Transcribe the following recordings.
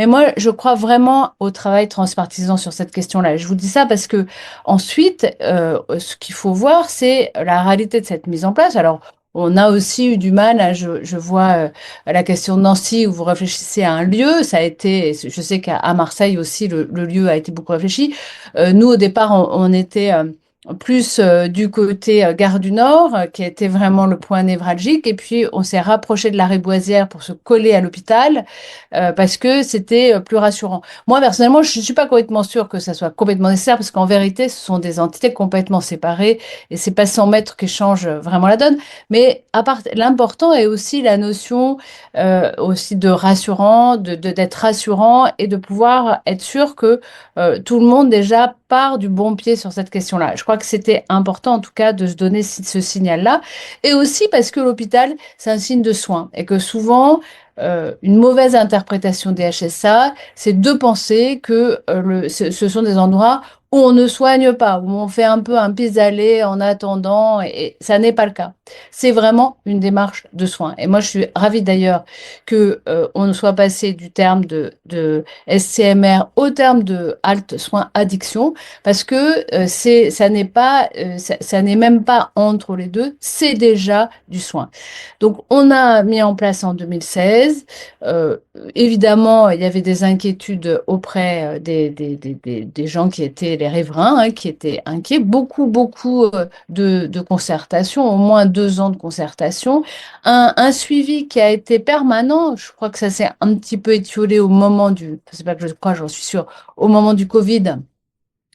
Mais moi, je crois vraiment au travail transpartisan sur cette question-là. Je vous dis ça parce que ensuite, ce qu'il faut voir, c'est la réalité de cette mise en place. Alors, on a aussi eu du mal, je vois la question de Nancy où vous réfléchissez à un lieu, ça a été, je sais qu'à Marseille aussi, le lieu a été beaucoup réfléchi. Nous, au départ, on était plus du côté Gare du Nord, qui était vraiment le point névralgique, et puis on s'est rapproché de la Ré-Boisière pour se coller à l'hôpital, parce que c'était plus rassurant. Moi, personnellement, je ne suis pas complètement sûre que ça soit complètement nécessaire, parce qu'en vérité, ce sont des entités complètement séparées, et c'est pas 100 mètres qui changent vraiment la donne. Mais à part, l'important est aussi la notion aussi de rassurant, d'être rassurant et de pouvoir être sûr que tout le monde déjà part du bon pied sur cette question-là. Je crois que c'était important en tout cas de se donner ce signal-là. Et aussi parce que l'hôpital, c'est un signe de soin et que souvent, une mauvaise interprétation des HSA, c'est de penser que ce sont des endroits où on ne soigne pas, où on fait un peu un pis-aller en attendant, et ça n'est pas le cas. C'est vraiment une démarche de soin. Et moi, je suis ravie d'ailleurs que on soit passé du terme de SCMR au terme de halte soins addiction, parce que ça n'est pas, ça n'est même pas entre les deux, c'est déjà du soin. Donc, on a mis en place en 2016. euh, Évidemment, il y avait des inquiétudes auprès des gens qui étaient les riverains, hein, qui étaient inquiets. Beaucoup de concertation, au moins 2 ans de concertation. Un suivi qui a été permanent. Je crois que ça s'est un petit peu étiolé au moment c'est pas que je crois, j'en suis sûre, au moment du Covid.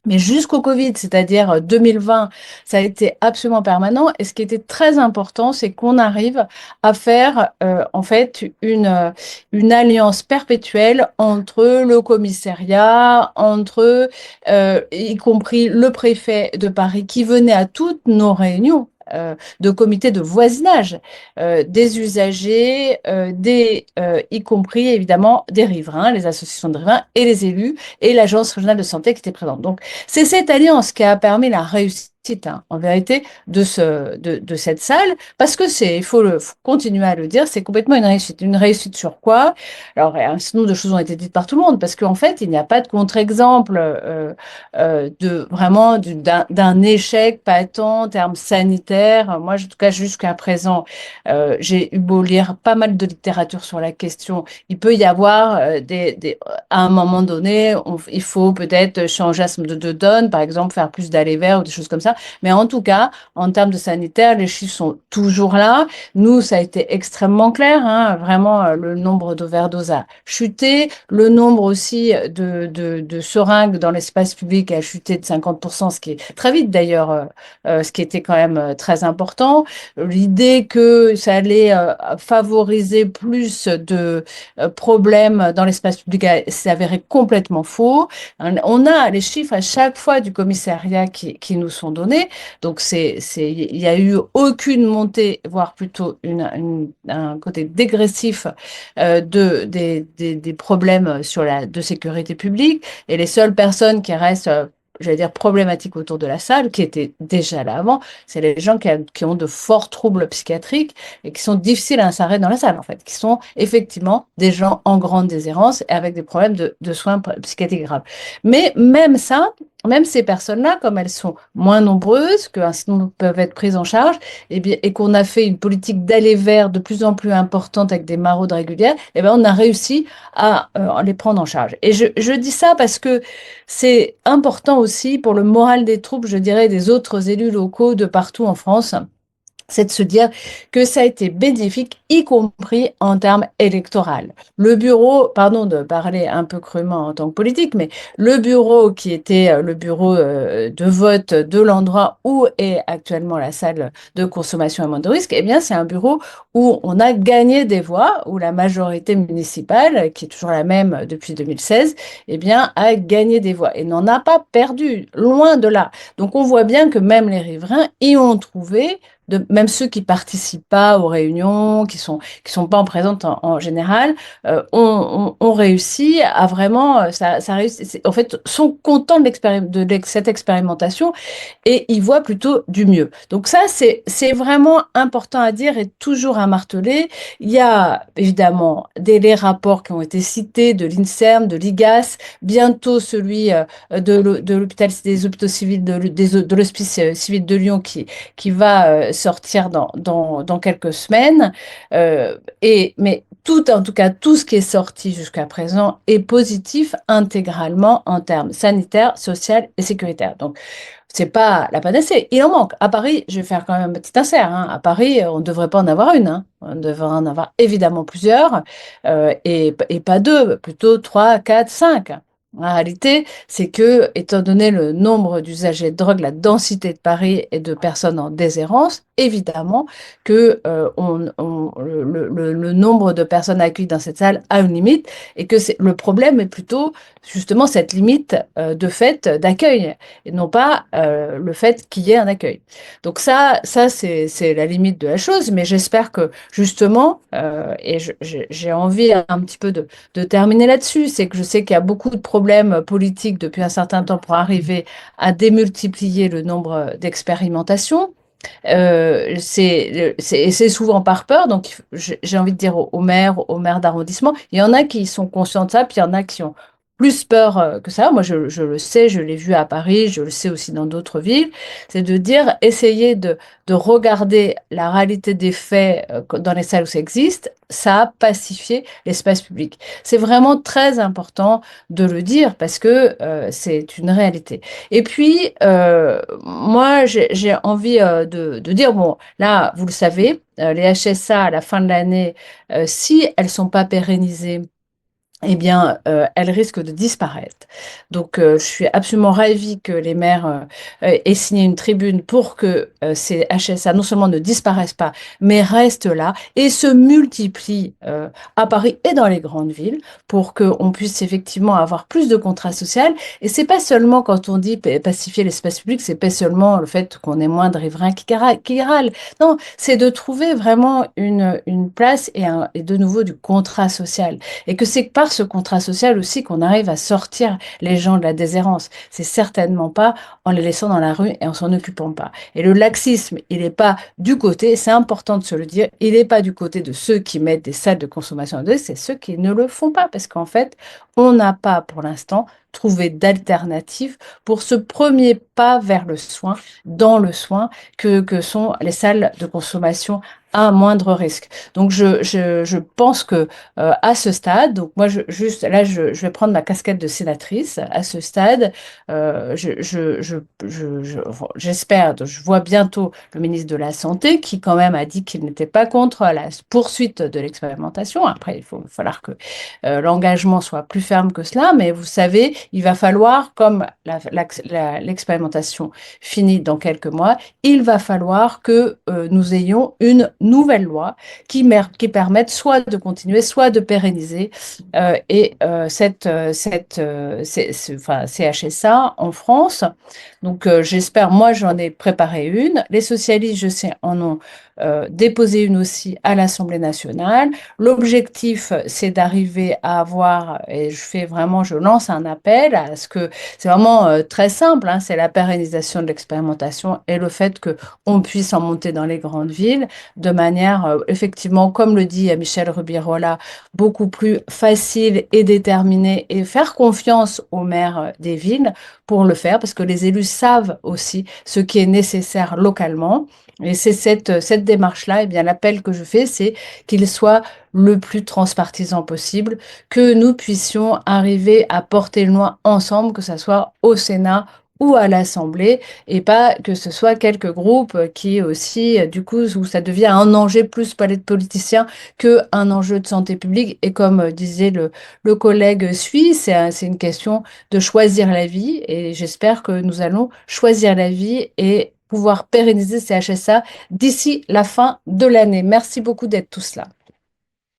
Mais jusqu'au Covid, c'est-à-dire 2020, ça a été absolument permanent. Et ce qui était très important, c'est qu'on arrive à faire en fait une alliance perpétuelle entre le commissariat, entre y compris le préfet de Paris qui venait à toutes nos réunions. De comités de voisinage, des usagers, y compris évidemment des riverains, les associations de riverains et les élus et l'agence régionale de santé qui était présente. Donc, c'est cette alliance qui a permis la réussite, hein, en vérité, de cette salle, parce que faut continuer à le dire, c'est complètement une réussite. Une réussite sur quoi? Alors, un certain nombre de choses ont été dites par tout le monde, parce qu'en fait, il n'y a pas de contre-exemple d'un échec patent en termes sanitaires. Moi, en tout cas, jusqu'à présent, j'ai eu beau lire pas mal de littérature sur la question. Il peut y avoir à un moment donné, il faut peut-être changer de donne, par exemple, faire plus d'allées verts ou des choses comme ça. Mais en tout cas, en termes de sanitaire, les chiffres sont toujours là. Nous, ça a été extrêmement clair, hein. Vraiment, le nombre d'overdoses a chuté. Le nombre aussi de seringues dans l'espace public a chuté de 50%, ce qui est très vite d'ailleurs, ce qui était quand même très important. L'idée que ça allait favoriser plus de problème dans l'espace public s'est avéré complètement faux. On a les chiffres à chaque fois du commissariat qui nous sont donnés. Donc, il n'y a eu aucune montée, voire plutôt un côté dégressif des problèmes de sécurité publique. Et les seules personnes qui restent j'allais dire problématiques autour de la salle, qui étaient déjà là avant, c'est les gens qui ont de forts troubles psychiatriques et qui sont difficiles à insérer dans la salle, en fait, qui sont effectivement des gens en grande déshérence et avec des problèmes de soins psychiatriques graves. Mais même ça, même ces personnes-là, comme elles sont moins nombreuses, qu'un certain nombre peuvent être prises en charge, et qu'on a fait une politique d'aller vers de plus en plus importante avec des maraudes régulières, et bien on a réussi à les prendre en charge. Et je dis ça parce que c'est important aussi pour le moral des troupes, je dirais, des autres élus locaux de partout en France, c'est de se dire que ça a été bénéfique, y compris en termes électoraux. Le bureau, pardon de parler un peu crûment en tant que politique, mais le bureau qui était le bureau de vote de l'endroit où est actuellement la salle de consommation à moindre risque, eh bien, c'est un bureau où on a gagné des voix, où la majorité municipale, qui est toujours la même depuis 2016, eh bien, a gagné des voix et n'en a pas perdu, loin de là. Donc, on voit bien que même les riverains y ont trouvé même ceux qui participent pas aux réunions, qui sont pas en présence en général, ont réussi à vraiment, ça réussit, en fait, sont contents de cette expérimentation et ils voient plutôt du mieux. Donc ça, c'est vraiment important à dire et toujours à marteler. Il y a évidemment les rapports qui ont été cités de l'INSERM, de l'IGAS, bientôt celui de l'hôpital des hôpitaux civils de l'hospice civil de Lyon qui va sortir dans quelques semaines. Mais tout, en tout cas, tout ce qui est sorti jusqu'à présent est positif intégralement en termes sanitaires, sociaux et sécuritaires. Donc, c'est pas la panacée. Il en manque. À Paris, je vais faire quand même un petit insert, hein. À Paris, on ne devrait pas en avoir une, hein. On devrait en avoir évidemment plusieurs, et pas deux, plutôt trois, quatre, cinq. La réalité, c'est que, étant donné le nombre d'usagers de drogue, la densité de Paris et de personnes en déshérence, évidemment que le nombre de personnes accueillies dans cette salle a une limite et que le problème est plutôt justement cette limite de fait d'accueil et non pas le fait qu'il y ait un accueil. Donc ça c'est la limite de la chose, mais j'espère que justement, j'ai envie un petit peu de terminer là-dessus, c'est que je sais qu'il y a beaucoup de problèmes politiques depuis un certain temps pour arriver à démultiplier le nombre d'expérimentations. Et c'est souvent par peur, donc j'ai envie de dire aux maires d'arrondissement, il y en a qui sont conscients de ça, puis il y en a qui ont plus peur que ça. Moi, je le sais, je l'ai vu à Paris, je le sais aussi dans d'autres villes, c'est de dire, essayer de regarder la réalité des faits dans les salles où ça existe, ça a pacifié l'espace public. C'est vraiment très important de le dire parce que c'est une réalité. Et puis, moi, j'ai envie de dire, bon, là, vous le savez, les HSA à la fin de l'année, si elles sont pas pérennisées, eh bien, elles risquent de disparaître. Donc, je suis absolument ravie que les maires aient signé une tribune pour que ces HSA non seulement ne disparaissent pas, mais restent là et se multiplient à Paris et dans les grandes villes pour qu'on puisse effectivement avoir plus de contrats sociaux. Et c'est pas seulement quand on dit pacifier l'espace public, c'est pas seulement le fait qu'on ait moins de riverains qui râlent. Non, c'est de trouver vraiment une place et de nouveau du contrat social. Et que c'est par ce contrat social aussi qu'on arrive à sortir les gens de la déshérence. C'est certainement pas en les laissant dans la rue et en s'en occupant pas. Et le laxisme, il n'est pas du côté, c'est important de se le dire, il n'est pas du côté de ceux qui mettent des salles de consommation à deux, c'est ceux qui ne le font pas. Parce qu'en fait, on n'a pas pour l'instant trouvé d'alternative pour ce premier pas vers le soin, dans le soin, que sont les salles de consommation à moindre risque. Donc, je pense que à ce stade, donc moi, juste là, je vais prendre ma casquette de sénatrice. À ce stade, j'espère, je vois bientôt le ministre de la Santé qui quand même a dit qu'il n'était pas contre la poursuite de l'expérimentation. Après, il va falloir que l'engagement soit plus ferme que cela, mais vous savez, il va falloir, comme l'expérimentation finit dans quelques mois, il va falloir que nous ayons une nouvelle loi qui permette soit de continuer, soit de pérenniser enfin, CHSA en France. Donc, j'espère, moi, j'en ai préparé une. Les socialistes, je sais, en ont déposé une aussi à l'Assemblée nationale. L'objectif, c'est d'arriver à avoir, et je lance un appel à ce que, c'est vraiment très simple, hein, c'est la pérennisation de l'expérimentation et le fait que on puisse en monter dans les grandes villes de manière, effectivement, comme le dit Michel Rubirola, beaucoup plus facile et déterminée et faire confiance aux maires des villes pour le faire parce que les élus savent aussi ce qui est nécessaire localement. Et c'est cette démarche-là, eh bien, l'appel que je fais, c'est qu'il soit le plus transpartisan possible, que nous puissions arriver à porter le loin ensemble, que ce soit au Sénat ou à l'Assemblée, et pas que ce soit quelques groupes qui aussi, du coup, où ça devient un enjeu plus palais de politiciens qu'un enjeu de santé publique. Et comme disait le collègue suisse, c'est une question de choisir la vie, et j'espère que nous allons choisir la vie et pouvoir pérenniser ces HSA d'ici la fin de l'année. Merci beaucoup d'être tous là.